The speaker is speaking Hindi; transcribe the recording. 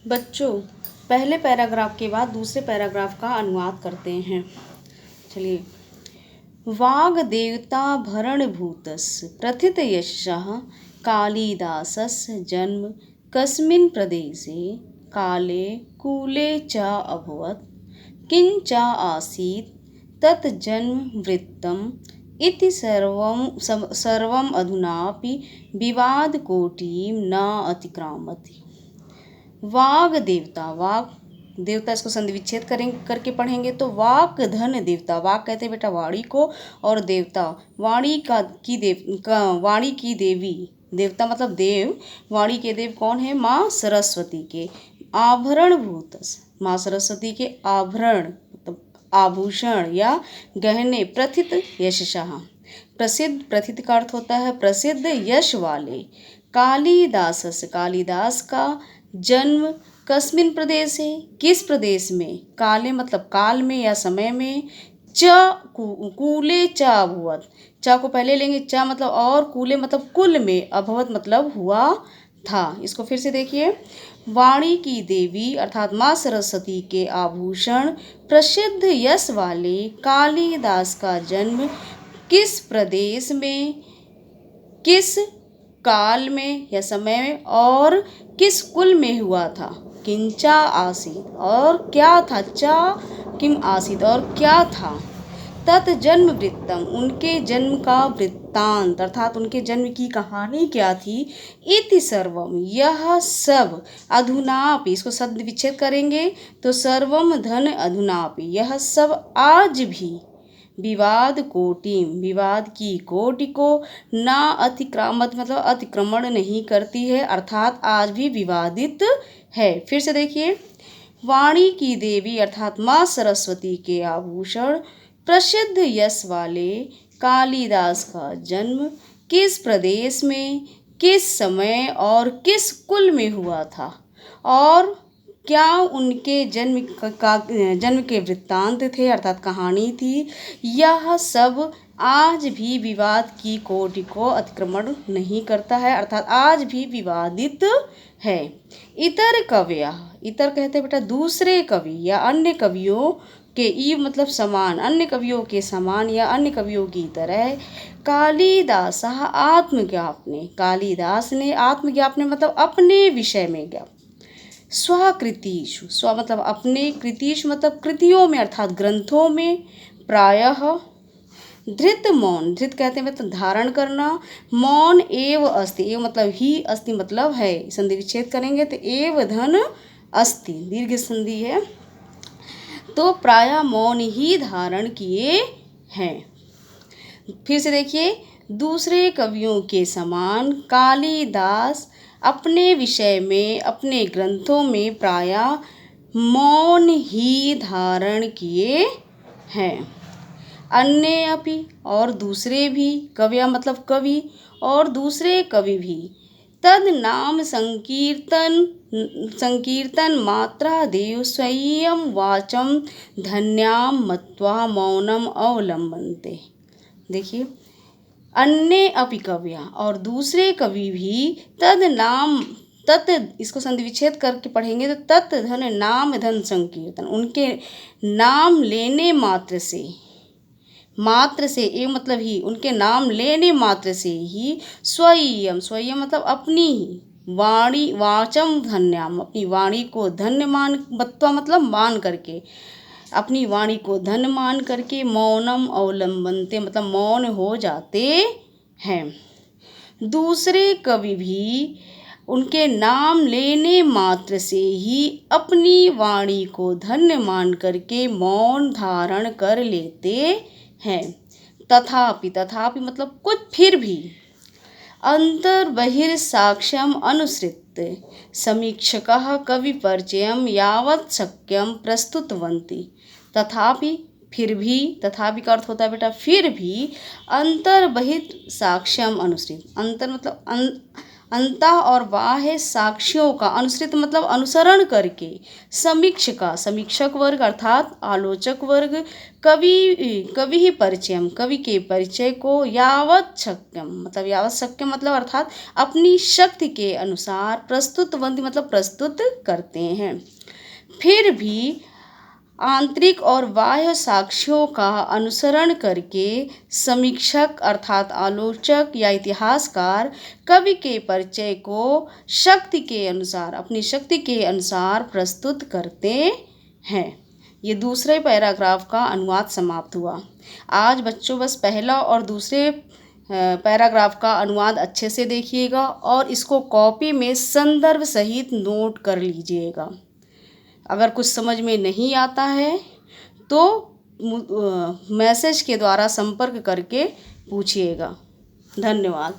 बच्चों, पहले पैराग्राफ के बाद दूसरे पैराग्राफ का अनुवाद करते हैं। चलिए। वाग्देवता भरणभूतस्य प्रथितयशः कालिदासस्य जन्म कस्मिन् प्रदेशे काले कूले च अभवत् किञ्च आसीत् तत् जन्म वृत्तम् इति सर्वम् अधुनापि विवादकोटिं न अतिक्रामति। वाग देवता, वाग देवता, इसको संधि विच्छेद करके पढ़ेंगे तो वाक धन देवता, वाक कहते हैं बेटा वाणी को, और देवता वाणी की देवी, देवता मतलब देव, वाणी के देव कौन है? माँ सरस्वती के। आभरण भूतस, माँ सरस्वती के आभरण मतलब आभूषण या गहने, प्रथित यशः, प्रसिद्ध, प्रथित का अर्थ होता है प्रसिद्ध, यश वाले। कालिदास, कालिदास का जन्म कस्मिन प्रदेश है, किस प्रदेश में? काले मतलब काल में या समय में। कूले च अभवत, च को पहले लेंगे, च मतलब और, कूले मतलब कुल में, अभवत मतलब हुआ था। इसको फिर से देखिए। वाणी की देवी अर्थात माँ सरस्वती के आभूषण, प्रसिद्ध यश वाले कालिदास का जन्म किस प्रदेश में, किस काल में या समय में, और किस कुल में हुआ था? किंचा आसीत, और क्या था? चा किम आसीत, और क्या था? तत् जन्म वृत्तम, उनके जन्म का वृत्तांत अर्थात उनके जन्म की कहानी क्या थी? इति सर्वम, यह सब, अधुनापि, इसको शब्द विच्छेद करेंगे तो सर्वम धन अधुनापि, यह सब आज भी, विवाद कोटिम, विवाद की कोटि को, ना अतिक्रामत मतलब अतिक्रमण नहीं करती है, अर्थात आज भी विवादित है। फिर से देखिए। वाणी की देवी अर्थात माँ सरस्वती के आभूषण, प्रसिद्ध यश वाले कालिदास का जन्म किस प्रदेश में, किस समय और किस कुल में हुआ था, और क्या उनके जन्म के वृत्तांत थे अर्थात कहानी थी, यह सब आज भी विवाद की कोटि को अतिक्रमण नहीं करता है, अर्थात आज भी विवादित है। इतर कवय, इतर कहते हैं बेटा दूसरे कवि या अन्य कवियों के, इव मतलब समान, अन्य कवियों के समान या अन्य कवियों की तरह, कालिदास आत्मज्ञापने, कालिदास ने आत्मज्ञापने मतलब अपने विषय में ज्ञाप, स्वकृतिषु, स्व मतलब अपने, कृतिषु मतलब कृतियों में अर्थात ग्रंथों में, प्रायः धृत मौन, धृत कहते हैं मतलब धारण करना, मौन एव अस्ति, एव मतलब ही, अस्ति मतलब है, संधि विच्छेद करेंगे तो एव धन अस्ति, दीर्घ संधि है, तो प्रायः मौन ही धारण किए हैं। फिर से देखिए। दूसरे कवियों के समान कालिदास अपने विषय में, अपने ग्रंथों में प्रायः मौन ही धारण किए हैं। अन्य अपि, और दूसरे भी, कविया मतलब कवि, और दूसरे कवि भी, तद नाम संकीर्तन मात्रा देव स्वयं वाचम धन्याम मत्वा मौनम अवलंबन्ते। देखिए। अन्य अपि कविया, और दूसरे कवि भी, तद नाम, तत् इसको संधि विच्छेद करके पढ़ेंगे तो तत् धन नाम धन संकीर्तन, उनके नाम लेने मात्र से, मात्र से, ए मतलब ही, उनके नाम लेने मात्र से ही, स्वयं, स्वयं मतलब अपनी ही, वाणी वाचम धन्याम, अपनी वाणी को धन्य मान, मत्वा मतलब मान करके, अपनी वाणी को धन्य मान करके, मौनम अवलंबनते मतलब मौन हो जाते हैं। दूसरे कवि भी उनके नाम लेने मात्र से ही अपनी वाणी को धन्य मान करके मौन धारण कर लेते हैं। तथापि, तथापि मतलब कुछ फिर भी, अंतर बहिर्साक्ष्यम अनुसृत्य समीक्षकः कवि परिचयम यावत् शक्यम प्रस्तुतवन्ति। तथापि, फिर भी, तथापि का अर्थ होता है बेटा फिर भी, अंतर बहिर्साक्ष्यम अनुसृत, अंतर मतलब अंतः और बाह्य साक्ष्यों का अनुसृत मतलब अनुसरण करके समीक्षका समीक्षक वर्ग अर्थात आलोचक वर्ग कवि ही परिचयम कवि के परिचय को यावत शक्यम मतलब अर्थात अपनी शक्ति के अनुसार प्रस्तुतवंती मतलब प्रस्तुत करते हैं। फिर भी आंतरिक और बाह्य साक्ष्यों का अनुसरण करके समीक्षक अर्थात आलोचक या इतिहासकार कवि के परिचय को शक्ति के अनुसार अपनी शक्ति के अनुसार प्रस्तुत करते हैं। ये दूसरे पैराग्राफ का अनुवाद समाप्त हुआ। आज बच्चों बस पहला और दूसरे पैराग्राफ का अनुवाद अच्छे से देखिएगा और इसको कॉपी में संदर्भ सहित नोट कर लीजिएगा। अगर कुछ समझ में नहीं आता है तो मैसेज के द्वारा संपर्क करके पूछिएगा। धन्यवाद।